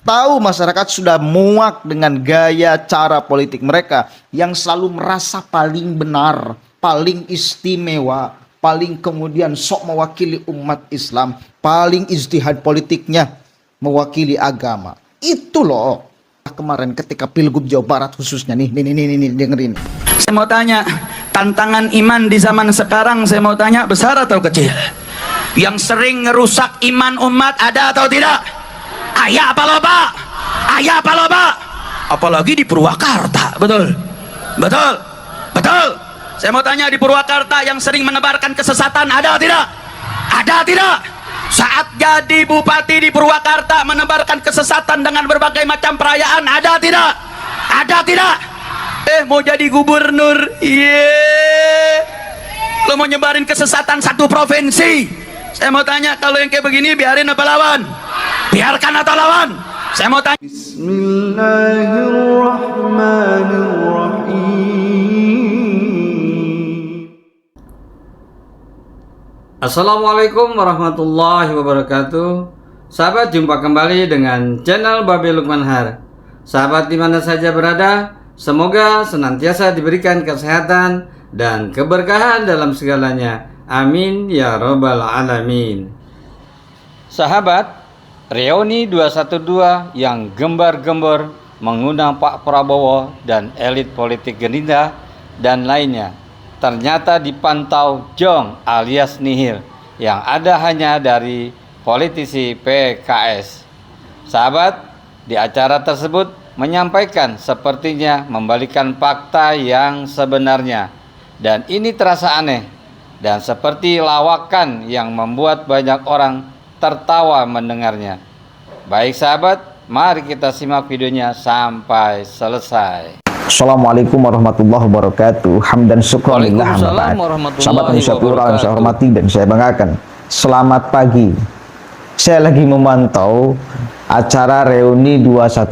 Tahu masyarakat sudah muak dengan gaya cara politik mereka yang selalu merasa paling benar, paling istimewa, paling kemudian sok mewakili umat Islam, paling ijtihad politiknya mewakili agama. Itu loh kemarin ketika Pilgub Jawa Barat khususnya nih dengerin. Saya mau tanya, tantangan iman di zaman sekarang saya mau tanya besar atau kecil? Yang sering ngerusak iman umat ada atau tidak? Ayah apa loba? Ayah apa loba? Apalagi di Purwakarta, betul? Betul? Betul? Saya mau tanya, di Purwakarta yang sering menebarkan kesesatan ada atau tidak? Ada tidak? Saat jadi bupati di Purwakarta menebarkan kesesatan dengan berbagai macam perayaan ada tidak? Ada tidak? Mau jadi gubernur, lo mau nyebarin kesesatan satu provinsi. Saya mau tanya, kalau yang kayak begini biarin apa lawan? Biarkan atau lawan? Saya mau tanya. Bismillahirrahmanirrahim. Assalamualaikum warahmatullahi wabarakatuh. Sahabat, jumpa kembali dengan channel Babe Lukman Har. Sahabat dimana saja berada, semoga senantiasa diberikan kesehatan dan keberkahan dalam segalanya. Amin ya robbal alamin. Sahabat, reuni 212 yang gembar-gembor mengundang Pak Prabowo dan elit politik Gerindra dan lainnya ternyata dipantau jong alias nihil, yang ada hanya dari politisi PKS. Sahabat, di acara tersebut menyampaikan sepertinya membalikan fakta yang sebenarnya, dan ini terasa aneh dan seperti lawakan yang membuat banyak orang tertawa mendengarnya. Baik sahabat, mari kita simak videonya sampai selesai. Assalamualaikum warahmatullahi wabarakatuh. Hamdan syukurillah. Sahabat Indonesia Plural yang saya hormati dan saya banggakan, selamat pagi. Saya lagi memantau acara reuni 212.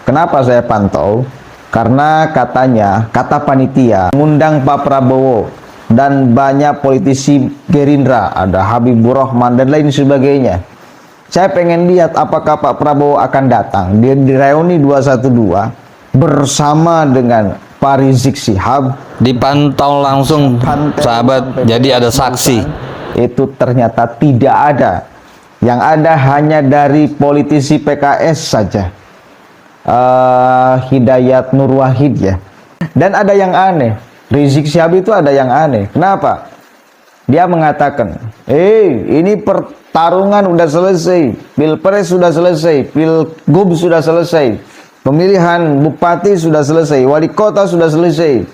Kenapa saya pantau? Karena katanya, kata panitia, mengundang Pak Prabowo dan banyak politisi Gerindra, ada Habibur Rahman dan lain sebagainya. Saya pengen lihat apakah Pak Prabowo akan datang di reuni 212 bersama dengan Pak Rizik Syihab. Dipantau langsung sahabat, jadi ada saksi. Itu ternyata tidak ada. Yang ada hanya dari politisi PKS saja, Hidayat Nur Wahid ya. Dan ada yang aneh, Rizik Syihab itu ada yang aneh. Kenapa? Dia mengatakan, ini pertarungan udah selesai, Pilpres sudah selesai, Pilgub sudah selesai, pemilihan bupati sudah selesai, wali kota sudah selesai.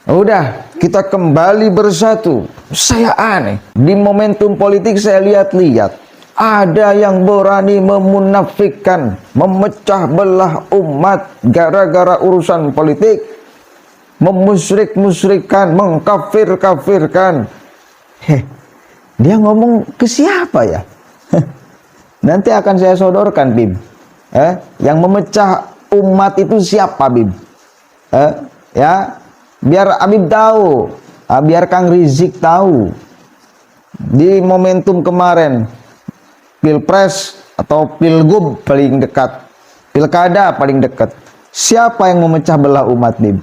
Udah, kita kembali bersatu. Saya aneh. Di momentum politik saya lihat-lihat, ada yang berani memunafikkan, memecah belah umat gara-gara urusan politik, memusyrik-musyrikkan, mengkafir-kafirkan. Dia ngomong ke siapa ya? Nanti akan saya sodorkan, Bim. Yang memecah umat itu siapa, Bim? Ya, biar Habib tahu, biar Kang Rizik tahu. Di momentum kemarin, Pilpres atau Pilgub paling dekat, Pilkada paling dekat, siapa yang memecah belah umat, Bim?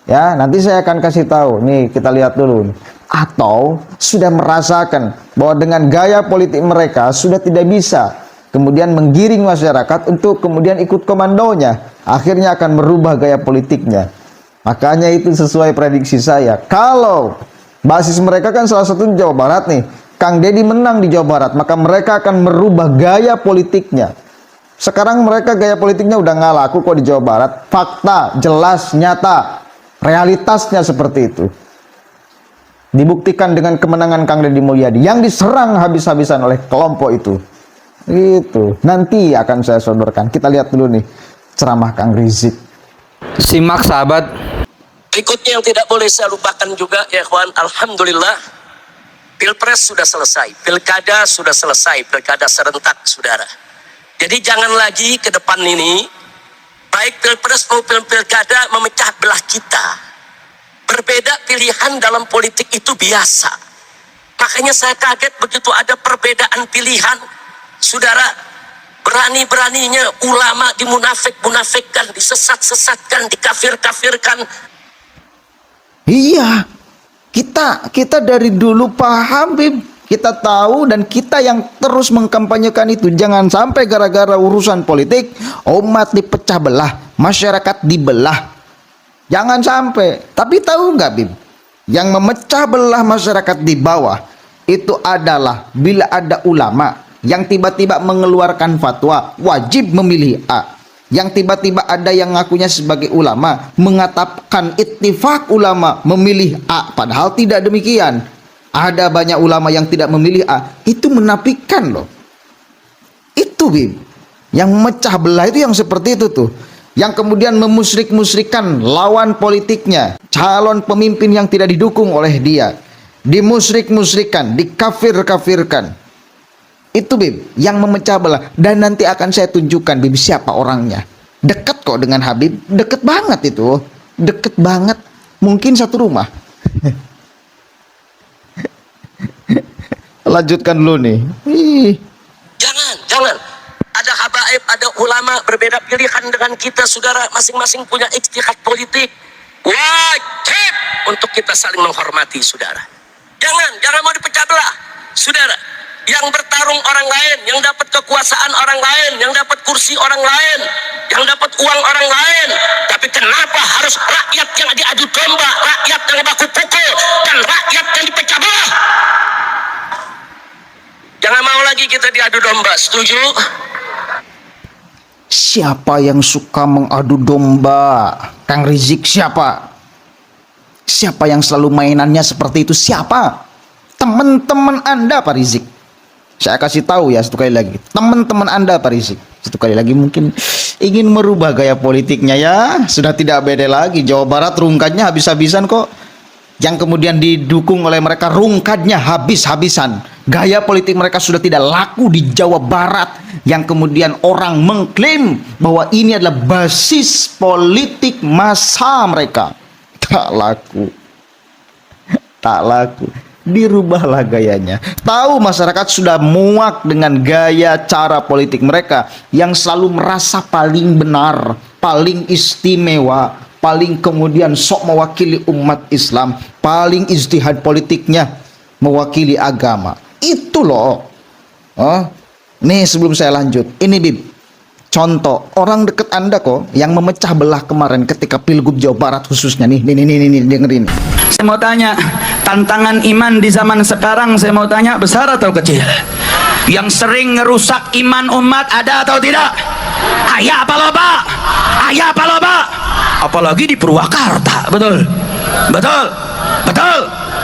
Ya, nanti saya akan kasih tahu. Nih, kita lihat dulu. Atau sudah merasakan bahwa dengan gaya politik mereka sudah tidak bisa kemudian menggiring masyarakat untuk kemudian ikut komandonya, akhirnya akan merubah gaya politiknya. Makanya itu sesuai prediksi saya, kalau basis mereka kan salah satu di Jawa Barat nih, Kang Deddy menang di Jawa Barat, maka mereka akan merubah gaya politiknya. Sekarang mereka gaya politiknya udah nggak laku kok di Jawa Barat. Fakta, jelas, nyata, realitasnya seperti itu. Dibuktikan dengan kemenangan Kang Deddy Mulyadi yang diserang habis-habisan oleh kelompok itu. Gitu. Nanti akan saya sodorkan. Kita lihat dulu nih ceramah Kang Rizik. Simak sahabat. Berikutnya yang tidak boleh saya lupakan juga ya kawan, alhamdulillah Pilpres sudah selesai, Pilkada sudah selesai, Pilkada serentak saudara. Jadi jangan lagi ke depan ini baik Pilpres maupun Pilkada memecah belah kita. Berbeda pilihan dalam politik itu biasa. Makanya saya kaget begitu ada perbedaan pilihan. Saudara, Berani-beraninya ulama dimunafik-munafikkan, disesat-sesatkan, dikafir-kafirkan. Iya, kita dari dulu paham, Bib. Kita tahu dan kita yang terus mengkampanyekan itu. Jangan sampai gara-gara urusan politik umat dipecah belah, masyarakat dibelah. Jangan sampai. Tapi tahu nggak, Bib? Yang memecah belah masyarakat di bawah itu adalah bila ada ulama yang tiba-tiba mengeluarkan fatwa wajib memilih A. Yang tiba-tiba ada yang ngakunya sebagai ulama mengatakan ittifaq ulama memilih A, padahal tidak demikian. Ada banyak ulama yang tidak memilih A. Itu menafikan loh. Itu, Bib. Yang memecah belah itu yang seperti itu tuh. Yang kemudian memusyrik-musyrikan lawan politiknya, calon pemimpin yang tidak didukung oleh dia, dimusyrik-musyrikan, dikafir-kafirkan. Itu, Bib, yang memecah belah. Dan nanti akan saya tunjukkan, Bib, siapa orangnya. Dekat kok dengan Habib, deket banget itu, deket banget. Mungkin satu rumah. Lanjutkan dulu nih. Jangan. Ada habaib, ada ulama berbeda pilihan dengan kita, saudara. Masing-masing punya ijtihad politik. Wajib untuk kita saling menghormati, saudara. Jangan mau dipecah belah, saudara. Yang bertarung orang lain, yang dapat kekuasaan orang lain, yang dapat kursi orang lain, yang dapat uang orang lain. Tapi kenapa harus rakyat yang diadu domba, rakyat yang baku pukul, dan rakyat yang dipecah belah? Jangan mau lagi kita diadu domba, setuju? Siapa yang suka mengadu domba? Kang Rizik siapa? Siapa yang selalu mainannya seperti itu? Siapa? Teman-teman Anda, Pak Rizik. Saya kasih tahu ya satu kali lagi. Teman-teman Anda, Pak Rizik. Satu kali lagi mungkin ingin merubah gaya politiknya ya. Sudah tidak beda lagi. Jawa Barat rungkatnya habis-habisan kok. Yang kemudian didukung oleh mereka rungkatnya habis-habisan. Gaya politik mereka sudah tidak laku di Jawa Barat. Yang kemudian orang mengklaim bahwa ini adalah basis politik masa mereka. Tak laku. Tak laku. Dirubahlah gayanya. Tahu masyarakat sudah muak dengan gaya cara politik mereka yang selalu merasa paling benar, paling istimewa, paling kemudian sok mewakili umat Islam, paling ijtihad politiknya mewakili agama. Itu loh. Nih sebelum saya lanjut, ini Bib, contoh orang dekat Anda kok yang memecah belah kemarin ketika Pilgub Jawa Barat khususnya nih dengerin. Saya mau tanya, tantangan iman di zaman sekarang saya mau tanya besar atau kecil? Yang sering ngerusak iman umat ada atau tidak? Ayah apa loba? Ayah apa loba? Apalagi di Purwakarta, betul?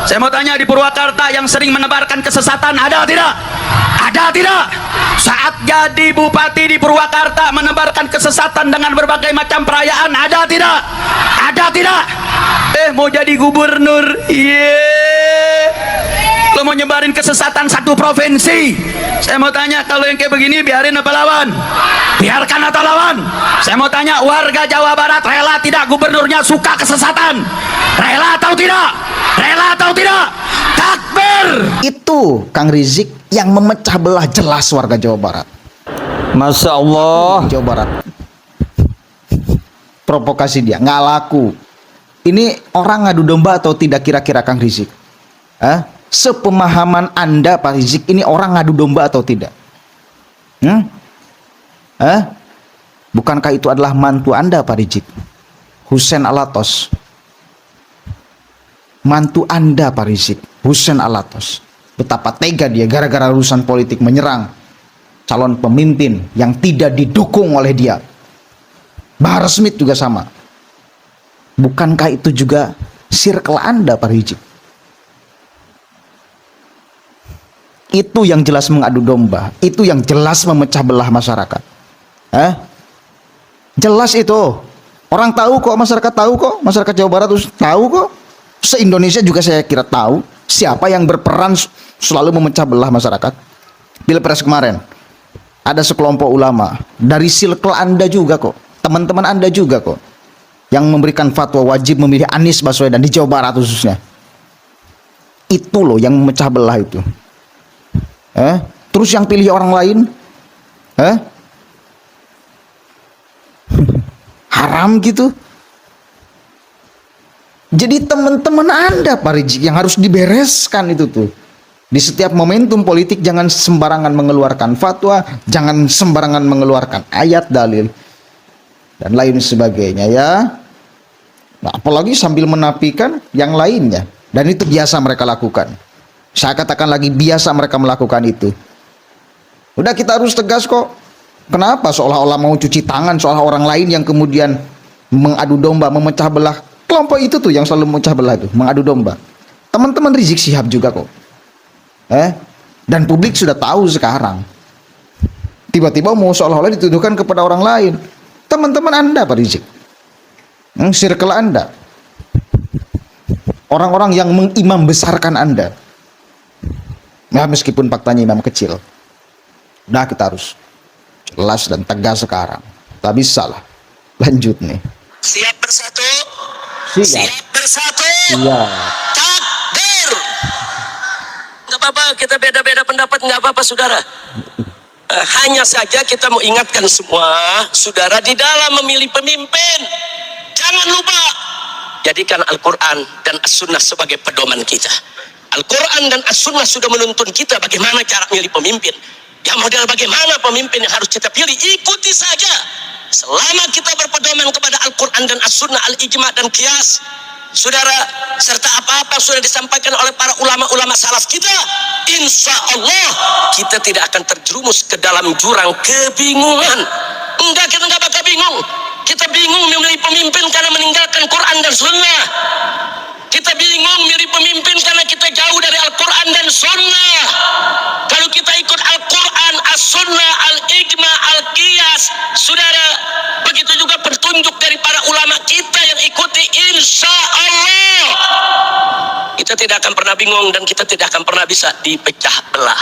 Saya mau tanya, di Purwakarta yang sering menebarkan kesesatan ada atau tidak? Ada tidak? Saat jadi bupati di Purwakarta menebarkan kesesatan dengan berbagai macam perayaan ada tidak? Ada tidak? Mau jadi gubernur, lo mau nyebarin kesesatan satu provinsi. Saya mau tanya, kalau yang kayak begini biarin apa lawan? Biarkan atau lawan? Saya mau tanya, warga Jawa Barat rela tidak gubernurnya suka kesesatan? Rela atau tidak? Rela atau tidak? Takbir! Itu Kang Rizik yang memecah belah jelas warga Jawa Barat. Masya Allah. Jawa Barat. Provokasi dia, nggak laku. Ini orang ngadu domba atau tidak kira-kira Kang Rizik? Sepemahaman Anda Pak Rizik, ini orang ngadu domba atau tidak? Bukankah itu adalah mantu Anda Pak Rizik? Hussein Alatos. Mantu Anda Pak Rizik, Hussein Alatos. Betapa tega dia gara-gara urusan politik menyerang calon pemimpin yang tidak didukung oleh dia. Bahar Smith juga sama. Bukankah itu juga circle Anda Pak Rizik? Itu yang jelas mengadu domba. Itu yang jelas memecah belah masyarakat. Jelas itu. Orang tahu kok, masyarakat tahu kok. Masyarakat Jawa Barat tahu kok. Se-Indonesia juga saya kira tahu siapa yang berperan selalu memecah belah masyarakat. Pilpres kemarin ada sekelompok ulama dari circle Anda juga kok. Teman-teman Anda juga kok yang memberikan fatwa wajib memilih Anies Baswedan di Jawa Barat khususnya. Itu loh yang memecah belah itu. Terus yang pilih orang lain, haram gitu. Jadi teman-teman Anda Pak Rizik yang harus dibereskan itu tuh. Di setiap momentum politik jangan sembarangan mengeluarkan fatwa, jangan sembarangan mengeluarkan ayat dalil dan lain sebagainya ya. Nah, apalagi sambil menafikan yang lainnya, dan itu biasa mereka lakukan. Saya katakan lagi, biasa mereka melakukan itu. Udah, kita harus tegas kok. Kenapa seolah-olah mau cuci tangan soal orang lain yang kemudian mengadu domba, memecah belah. Kelompok itu tuh yang selalu memecah belah itu, mengadu domba. Teman-teman Rizik Syihab juga kok. Dan publik sudah tahu sekarang. Tiba-tiba mau seolah-olah dituduhkan kepada orang lain. Teman-teman Anda Pak Rizik, circle Anda, orang-orang yang mengimam besarkan Anda, ya meskipun faktanya imam kecil. Nah, kita harus jelas dan tegas sekarang. Tak bisa lah. Lanjut nih. Siap bersatu. Siap. Siap bersatu. Siap. Takbir. Nggak apa-apa, kita beda-beda pendapat, nggak apa-apa saudara. Hanya saja kita mau ingatkan semua saudara, di dalam memilih pemimpin, jangan lupa jadikan Al-Quran dan As-Sunnah sebagai pedoman kita. Al-Quran dan As-Sunnah sudah menuntun kita bagaimana cara memilih pemimpin. Ya, model bagaimana pemimpin yang harus kita pilih, ikuti saja. Selama kita berpedoman kepada Al-Quran dan As-Sunnah, Al-Ijma' dan Qiyas, saudara, serta apa-apa sudah disampaikan oleh para ulama-ulama salaf kita, insya Allah kita tidak akan terjerumus ke dalam jurang kebingungan. Enggak, kita enggak bakal bingung. Kita bingung memilih pemimpin karena meninggalkan Quran dan Sunnah. Kita bingung milih pemimpin karena kita jauh dari Al-Quran dan Sunnah. Kalau kita ikut Al-Quran, As-Sunnah, Al-Ijma', Al-Qiyas, saudara, begitu juga petunjuk dari para ulama kita yang ikuti, insya Allah kita tidak akan pernah bingung dan kita tidak akan pernah bisa dipecah belah.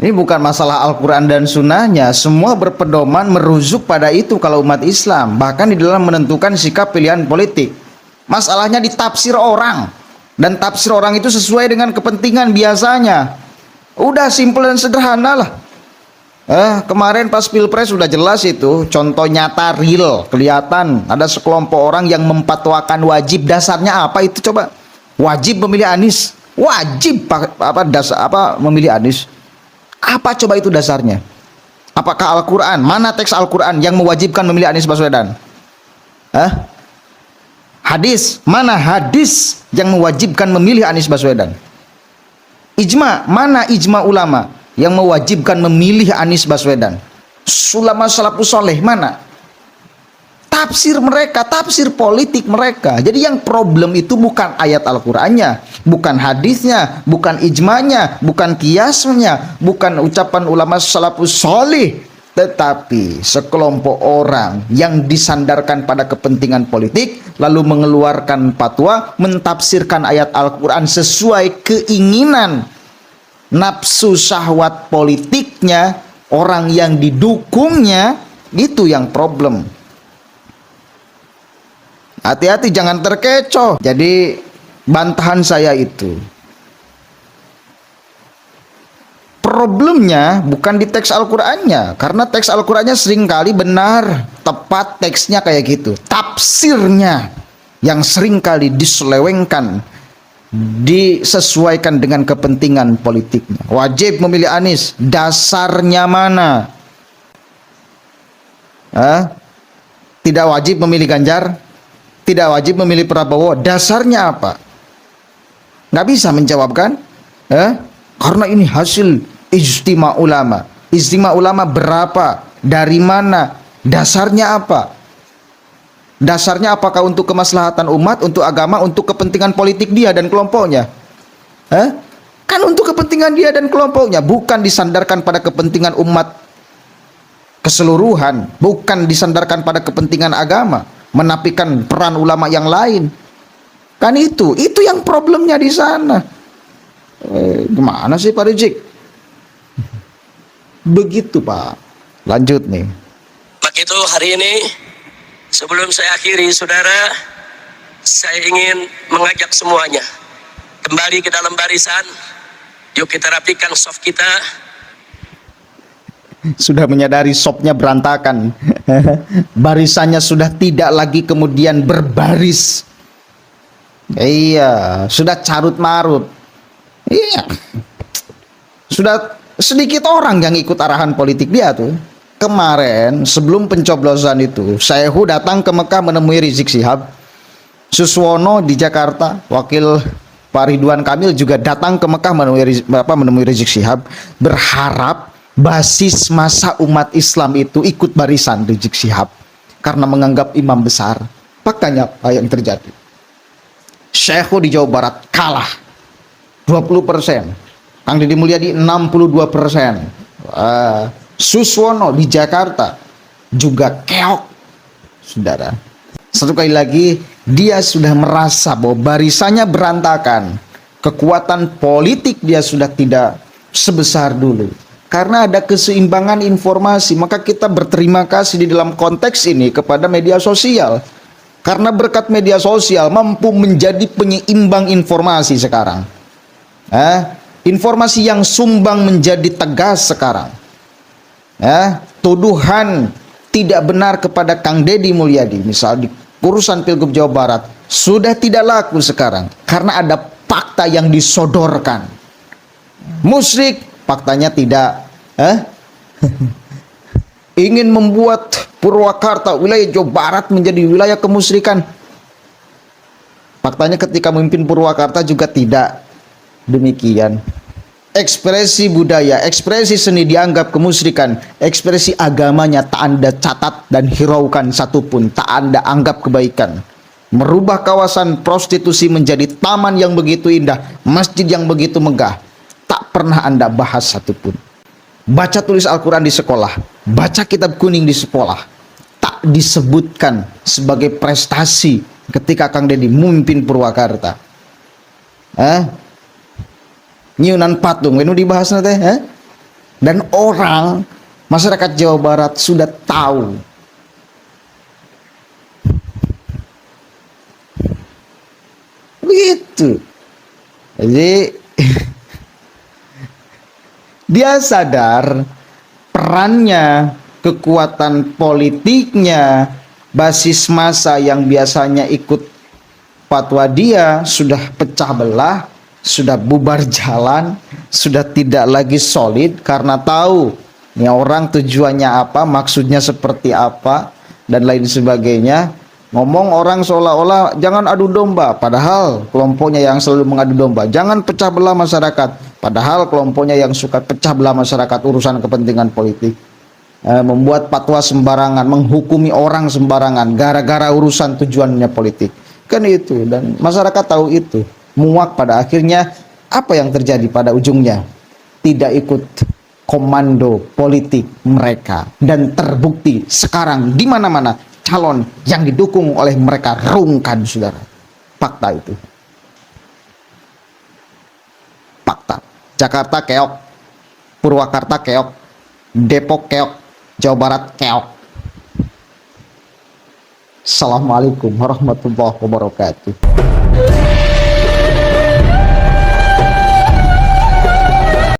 Ini bukan masalah Al-Quran dan Sunnahnya, semua berpedoman merujuk pada itu kalau umat Islam, bahkan di dalam menentukan sikap pilihan politik. Masalahnya di tafsir orang, dan tafsir orang itu sesuai dengan kepentingan biasanya. Udah simple dan sederhana lah. Kemarin pas Pilpres sudah jelas itu, contoh nyata real, kelihatan ada sekelompok orang yang mempatwakan wajib. Dasarnya apa itu coba? Wajib memilih Anies. Wajib memilih Anies. Apa coba itu dasarnya? Apakah Al-Quran? Mana teks Al-Quran yang mewajibkan memilih Anies Baswedan? Hadis, mana hadis yang mewajibkan memilih Anies Baswedan? Ijma, mana ijma ulama yang mewajibkan memilih Anies Baswedan? Ulama salafus soleh mana? Tafsir mereka, tafsir politik mereka. Jadi yang problem itu bukan ayat Al-Qur'annya, bukan hadisnya, bukan ijmanya, bukan kiasnya, bukan ucapan ulama salafus soleh, tetapi sekelompok orang yang disandarkan pada kepentingan politik lalu mengeluarkan fatwa, mentafsirkan ayat Al-Quran sesuai keinginan nafsu syahwat politiknya orang yang didukungnya. Itu yang problem. Hati-hati, jangan terkecoh. Jadi bantahan saya itu, problemnya bukan di teks Al-Qur'annya, karena teks Al-Qur'annya seringkali benar, tepat teksnya kayak gitu. Tafsirnya yang seringkali diselewengkan, disesuaikan dengan kepentingan politiknya. Wajib memilih Anies, dasarnya mana? Tidak wajib memilih Ganjar, tidak wajib memilih Prabowo, dasarnya apa? Nggak bisa menjawabkan, karena ini hasil ijtima ulama. Ijtima ulama berapa? Dari mana? Dasarnya apa? Dasarnya apakah untuk kemaslahatan umat, untuk agama, untuk kepentingan politik dia dan kelompoknya? Kan untuk kepentingan dia dan kelompoknya, bukan disandarkan pada kepentingan umat keseluruhan, bukan disandarkan pada kepentingan agama, menafikan peran ulama yang lain. Kan itu yang problemnya di sana. Gimana sih Pak Rizik? Begitu Pak. Lanjut nih. Maka itu hari ini, sebelum saya akhiri saudara, saya ingin mengajak semuanya kembali ke dalam barisan. Yuk kita rapikan soft kita. sudah menyadari sopnya berantakan. Barisannya sudah tidak lagi kemudian berbaris. Iya, sudah carut marut. Iya. Sudah sedikit orang yang ikut arahan politik dia tuh. Kemarin sebelum pencoblosan itu, Syekhu datang ke Mekah menemui Rizik Syihab. Suswono di Jakarta, wakil Pak Ridwan Kamil juga datang ke Mekah menemui Rizik Syihab, berharap basis masa umat Islam itu ikut barisan Rizik Syihab karena menganggap imam besar. Faktanya apa yang terjadi? Syekhu di Jawa Barat kalah 20%. Kang Deddy Mulyadi 62%. Suswono di Jakarta juga keok, saudara. Satu kali lagi, dia sudah merasa bahwa barisannya berantakan. Kekuatan politik dia sudah tidak sebesar dulu. Karena ada keseimbangan informasi, maka kita berterima kasih di dalam konteks ini kepada media sosial. Karena berkat media sosial mampu menjadi penyeimbang informasi sekarang. Informasi yang sumbang menjadi tegas sekarang. Tuduhan tidak benar kepada Kang Deddy Mulyadi, misal di urusan Pilgub Jawa Barat, sudah tidak laku sekarang karena ada fakta yang disodorkan. Musyrik, faktanya tidak. Ingin membuat Purwakarta, wilayah Jawa Barat menjadi wilayah kemusyrikan. Faktanya ketika memimpin Purwakarta juga tidak demikian. Ekspresi budaya, ekspresi seni dianggap kemusyrikan, ekspresi agamanya tak Anda catat dan hiraukan satupun, tak Anda anggap kebaikan. Merubah kawasan prostitusi menjadi taman yang begitu indah, masjid yang begitu megah, tak pernah Anda bahas satupun. Baca tulis Al-Quran di sekolah, baca kitab kuning di sekolah, tak disebutkan sebagai prestasi ketika Kang Deddy memimpin Purwakarta. Nyunan patung itu dibahas nanti, dan orang masyarakat Jawa Barat sudah tahu. Begitu. Jadi dia sadar perannya, kekuatan politiknya, basis massa yang biasanya ikut fatwa dia sudah pecah belah, sudah bubar jalan, sudah tidak lagi solid karena tahu ini orang tujuannya apa, maksudnya seperti apa, dan lain sebagainya. Ngomong orang seolah-olah jangan adu domba, padahal kelompoknya yang selalu mengadu domba. Jangan pecah belah masyarakat, padahal kelompoknya yang suka pecah belah masyarakat urusan kepentingan politik. Membuat fatwa sembarangan, menghukumi orang sembarangan gara-gara urusan tujuannya politik. Kan itu, dan masyarakat tahu itu. Muak pada akhirnya. Apa yang terjadi pada ujungnya? Tidak ikut komando politik mereka, dan terbukti sekarang di mana-mana calon yang didukung oleh mereka rungkan, saudara. Fakta itu. Fakta. Jakarta keok, Purwakarta keok, Depok keok, Jawa Barat keok. Assalamualaikum warahmatullahi wabarakatuh.